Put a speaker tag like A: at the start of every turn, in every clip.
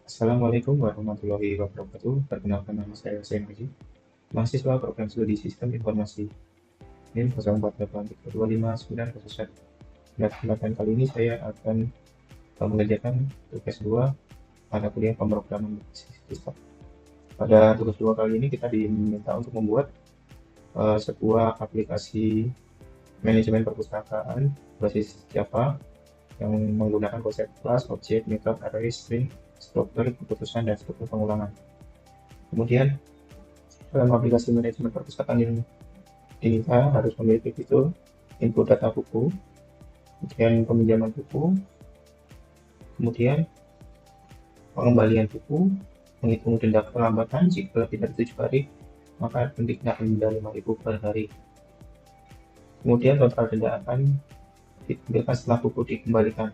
A: Assalamualaikum warahmatullahi wabarakatuh. Perkenalkan nama saya Hussein Haji, mahasiswa program studi Sistem Informasi NIM 04825901. Pada kesempatan kali ini saya akan mengerjakan tugas 2 mata kuliah pemrograman sistem. Pada tugas 2 kali ini kita diminta untuk membuat sebuah aplikasi manajemen perpustakaan berbasis Java yang menggunakan konsep kelas, objek, method, array, string, struktur keputusan, dan struktur pengulangan. Kemudian dalam aplikasi manajemen perpustakaan ini kita harus memiliki fitur input data buku, kemudian peminjaman buku, kemudian pengembalian buku, menghitung denda kelambatan jika lebih dari 7 hari, maka denda 5.000 per hari. Kemudian total denda akan ditampilkan setelah buku dikembalikan.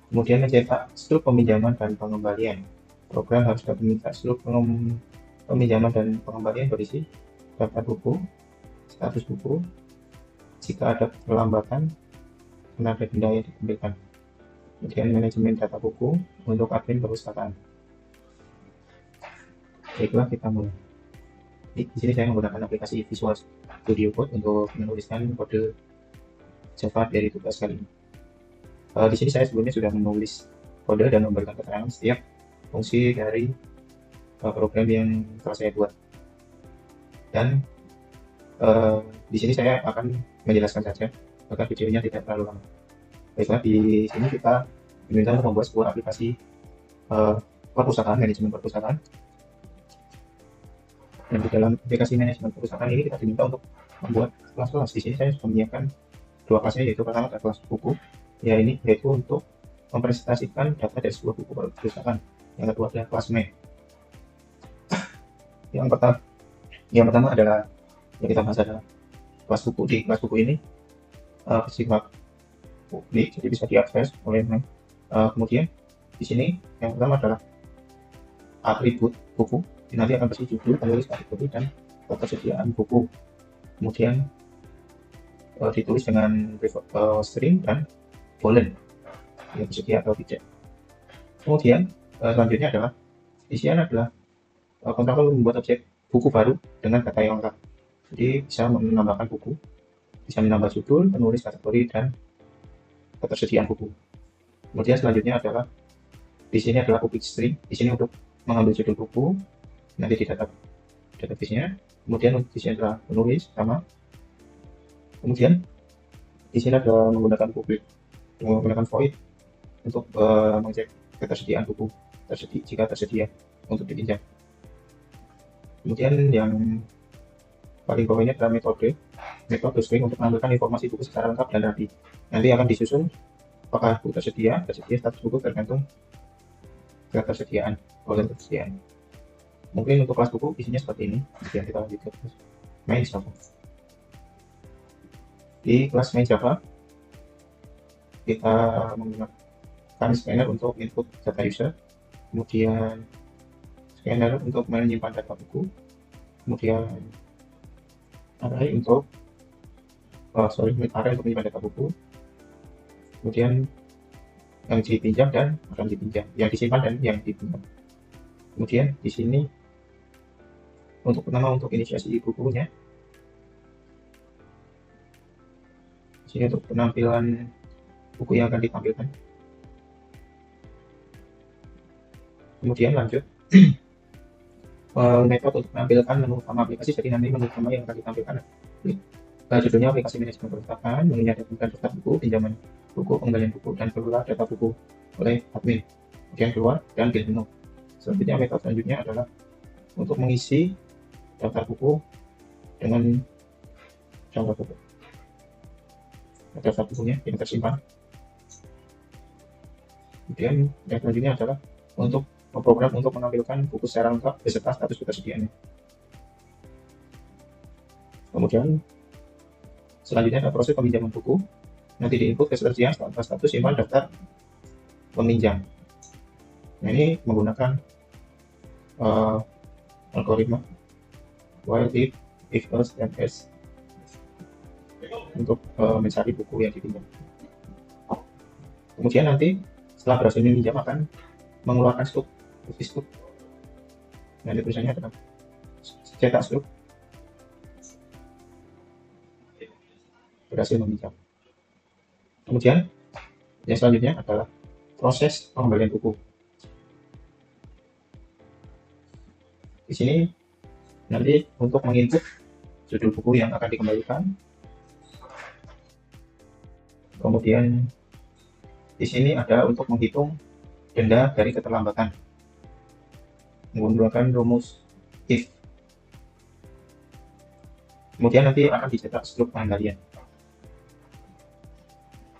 A: Kemudian mencetak struk peminjaman dan pengembalian. Program harus dapat meminta struk peminjaman dan pengembalian berisi daftar buku, status buku, jika ada perlambatan, dan ada denda yang ditampilkan. Kemudian manajemen data buku untuk admin perpustakaan. Baiklah, kita mulai. Di sini saya menggunakan aplikasi Visual Studio Code untuk menuliskan kode Java dari tugas kali ini. Di sini saya sebelumnya sudah menulis kode dan memberikan keterangan setiap fungsi dari program yang telah saya buat. Dan di sini saya akan menjelaskan saja agar videonya tidak terlalu lama. Baiklah, di sini kita diminta untuk membuat sebuah aplikasi perpustakaan, manajemen perpustakaan. Dan di dalam aplikasi manajemen perpustakaan ini kita diminta untuk membuat kelas-kelas. Di sini saya sudah menyiapkan dua kelasnya, yaitu pertama adalah kelas buku, yaitu untuk mempresentasikan data dari sebuah buku perpustakaan. Yang kedua adalah kelas main. Yang pertama adalah yang kita bahas adalah kelas buku. Di kelas buku ini bersifat publik, jadi bisa diakses oleh kemudian di sini yang pertama adalah atribut buku. Nanti akan berisi judul, penulis, kategori, dan ketersediaan buku. Kemudian ditulis dengan string dan boolean yang bersedia atau tidak. Kemudian selanjutnya adalah isian adalah konstruktor membuat objek buku baru dengan data yang lengkap. Jadi bisa menambahkan buku, bisa menambah judul, penulis, kategori, dan ketersediaan buku. Kemudian selanjutnya adalah di sini adalah public string. Di sini untuk mengambil judul buku, nanti di database-nya. Kemudian di sini adalah penulis sama. Kemudian di sini ada menggunakan void untuk mengecek ketersediaan buku jika tersedia untuk dipinjam. Kemudian yang paling bawah ini adalah metode string untuk mengambilkan informasi buku secara lengkap dan rapi. Nanti akan disusun apakah buku tersedia, status buku tergantung ketersediaan. Mungkin untuk kelas buku isinya seperti ini. Kemudian kita lanjut ke main Java. Di kelas main Java kita menggunakan scanner untuk input data user, kemudian scanner untuk menyimpan data buku, kemudian array untuk menyimpan data buku, kemudian yang dipinjam dan akan dipinjam, yang disimpan dan yang dipinjam. Kemudian di sini untuk inisiasi bukunya, di sini untuk penampilan buku yang akan ditampilkan. Kemudian lanjut metode untuk menampilkan menu utama aplikasi. Jadi nanti menu utama yang akan ditampilkan judulnya aplikasi manajemen perpustakaan, menunya daftar buku, pinjaman buku, pengembalian buku, dan keluar data buku oleh admin. Kemudian keluar dan build menu. Selanjutnya metode selanjutnya adalah untuk mengisi daftar buku dengan daftar bukunya yang tersimpan. Kemudian yang selanjutnya adalah untuk program untuk menampilkan buku secara lengkap beserta status ketersediaannya. Kemudian selanjutnya ada proses peminjaman buku. Nanti diinput ketersediaan status simpan daftar peminjam. Nah, ini menggunakan algoritma while, if else, dan else untuk mencari buku yang dipinjam. Kemudian nanti setelah berhasil meminjam akan mengeluarkan stroke, stroke. Nanti tulisannya adalah cetak stroke, berhasil meminjam. Kemudian yang selanjutnya adalah proses pengembalian buku. Di sini nanti untuk menginput judul buku yang akan dikembalikan. Kemudian di sini ada untuk menghitung denda dari keterlambatan menggunakan rumus if. Kemudian nanti akan dicetak struk pengembalian.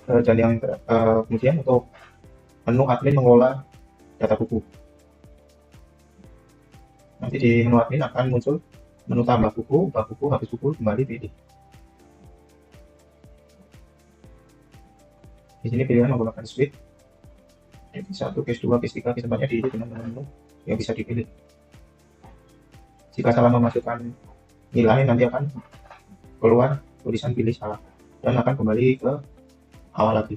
A: Dan yang kemudian untuk menu admin mengelola data buku. Nanti di menu admin akan muncul menu tambah buku, ubah buku, habis buku, kembali, pilih. Di sini pilihan menggunakan suite. Case 1, case 2, case 3, case 4-nya diisi dengan menu yang bisa dipilih. Jika salah memasukkan nilai, nanti akan keluar tulisan pilih salah dan akan kembali ke awal lagi.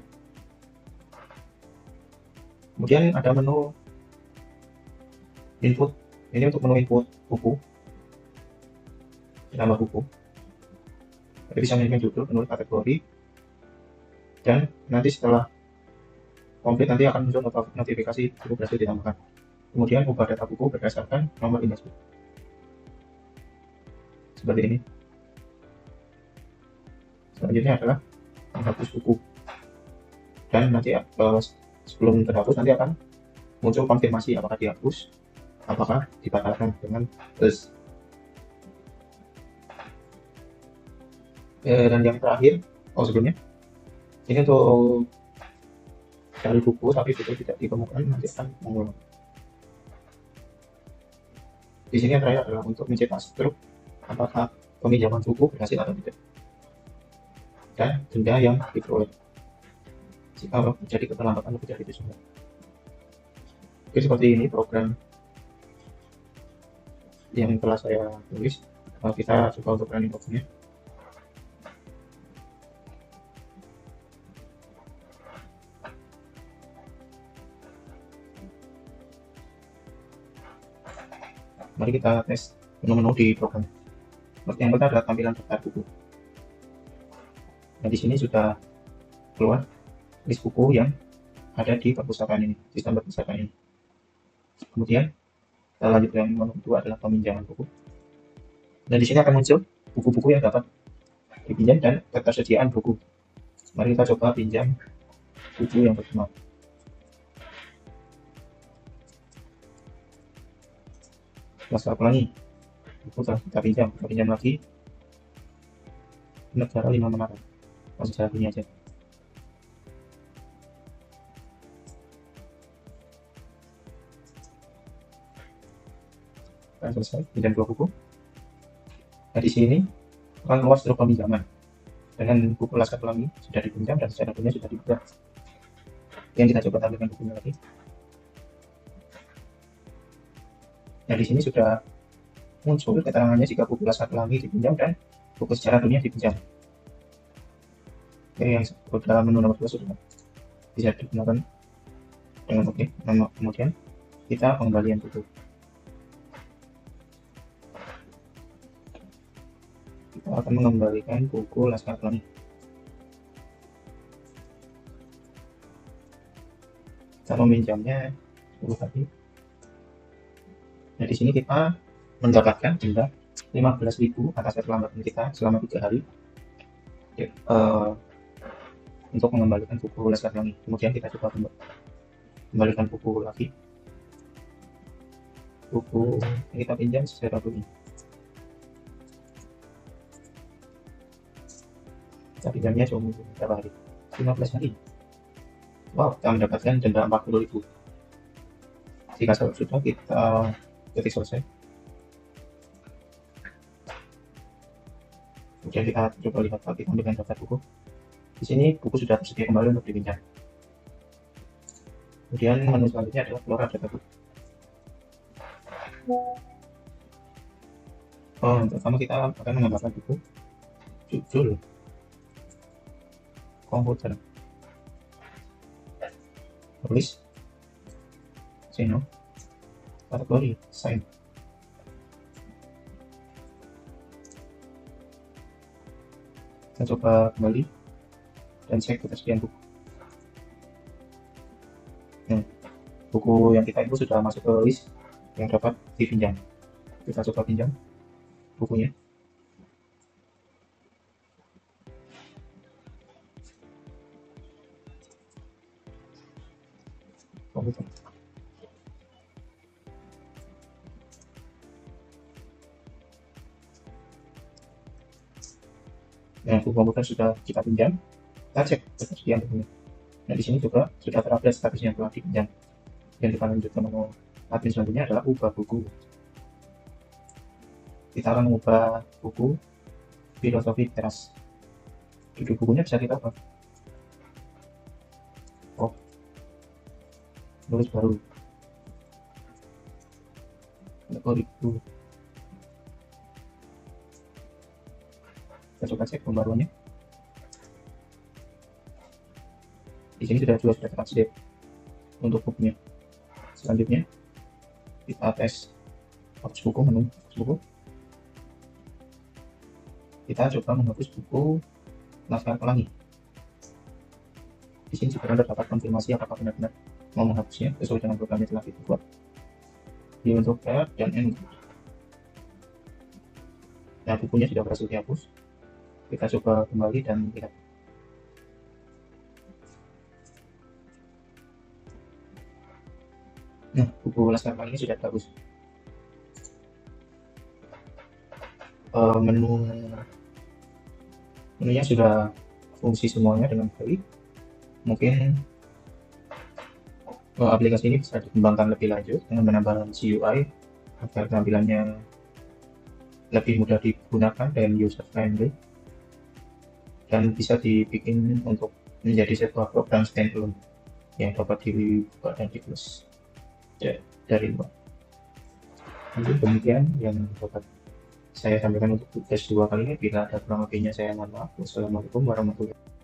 A: Kemudian ada menu input. Ini untuk menu input buku, nama buku. Jadi bisa memilih judul, menulis kategori, dan nanti setelah komplit nanti akan muncul notifikasi buku berhasil ditambahkan. Kemudian ubah data buku berdasarkan nomor indeks buku. Seperti ini. Selanjutnya adalah menghapus buku. Dan nanti sebelum terhapus nanti akan muncul konfirmasi apakah dihapus, apakah dibatalkan dengan plus. Dan yang terakhir, sebelumnya ini untuk cari buku tapi buku tidak ditemukan, nanti akan mengulang. Di sini yang terakhir adalah untuk mencetak struk apakah peminjaman buku berhasil atau tidak, dan denda yang diperoleh jika terjadi keterlambatan lebih dari itu semua. Oke, seperti ini program yang telah saya tulis. Kita coba untuk running box-nya. Mari kita tes menu-menu di program. Yang pertama adalah tampilan daftar buku. Nah, di sini sudah keluar list buku yang ada di perpustakaan ini, sistem perpustakaan ini. Kemudian kita lanjut yang menu kedua adalah peminjaman buku. Dan di sini akan muncul buku-buku yang dapat dipinjam dan ketersediaan buku. Mari kita coba pinjam buku yang pertama. Laskar Pelangi, buku telah kita pinjam lagi. Negara 5 Menara, masih sejarah dunia aja. Nah, selesai pinjam 2 buku. Nah, di sini akan keluar struk peminjaman dengan buku Laskar Pelangi sudah dipinjam dan sejarah dunia sudah dibuka. Yang kita coba tampilkan bukunya lagi. Nah, di sini sudah muncul keterangannya jika buku Laskar Pelangi dipinjam dan buku sejarah dunia dipinjam. Oke, yang dalam menu nomor 2 sudah bisa digunakan dengan oke. Kemudian kita pengembalian buku. Kita akan mengembalikan buku Laskar Pelangi. Kita meminjamnya 10 kali. Nah, di sini kita mendapatkan denda 15.000 atas keterlambatan kita selama 3 hari untuk mengembalikan buku Laskar Pelangi. Kemudian kita coba kembalikan buku lagi. Buku yang kita pinjam secara bunyi. Kita pinjamnya cuma berapa hari? 15 hari. Wow, kita mendapatkan denda 40.000. Jika sudah, kita ketik selesai. Kemudian kita coba lihat lagi tampilan daftar buku. Di sini buku sudah tersedia kembali untuk dipinjam. Kemudian menu selanjutnya adalah flora data buku. Pertama kita akan menambahkan buku judul komputer, tulis channel, kategori sign. Kita coba kembali dan cek ketersediaan buku. Nah, buku yang kita itu sudah masuk ke list yang dapat dipinjam. Kita coba pinjam bukunya. Komputer. Nah, buku komputer sudah kita pinjam. Kita cek ketersediaan bukunya. Nah, di sini juga sudah terupdate statusnya telah dipinjam. Dan kita lanjut ke menu admin selanjutnya adalah ubah buku. Kita akan mengubah buku filosofi teras. Judul bukunya bisa kita ubah. Oh, tulis baru. Kategori buku. Kita coba cek pembaruannya. Di sini sudah terupdate untuk bukunya. Selanjutnya kita tes hapus buku, menu hapus buku. Kita coba menghapus buku Laskar Pelangi. Di sini juga Anda dapat konfirmasi apakah benar-benar mau menghapusnya sesuai dengan program yang telah dibuat. Di untuk R dan N. Nah, bukunya sudah berhasil dihapus. Kita coba kembali dan lihat. Nah, buku Laskar Pelangi ini sudah bagus. Menunya sudah fungsi semuanya dengan baik. Mungkin aplikasi ini bisa dikembangkan lebih lanjut dengan menambahkan GUI agar tampilannya lebih mudah digunakan dan user friendly, dan bisa dibikin untuk menjadi sebuah program standalone yang dapat dibuka dan di-close dari luar. Mungkin demikian yang dapat saya sampaikan untuk tugas 2 kali ini. Bila ada kurang lebihnya saya mohon maaf. Wassalamualaikum warahmatullahi wabarakatuh.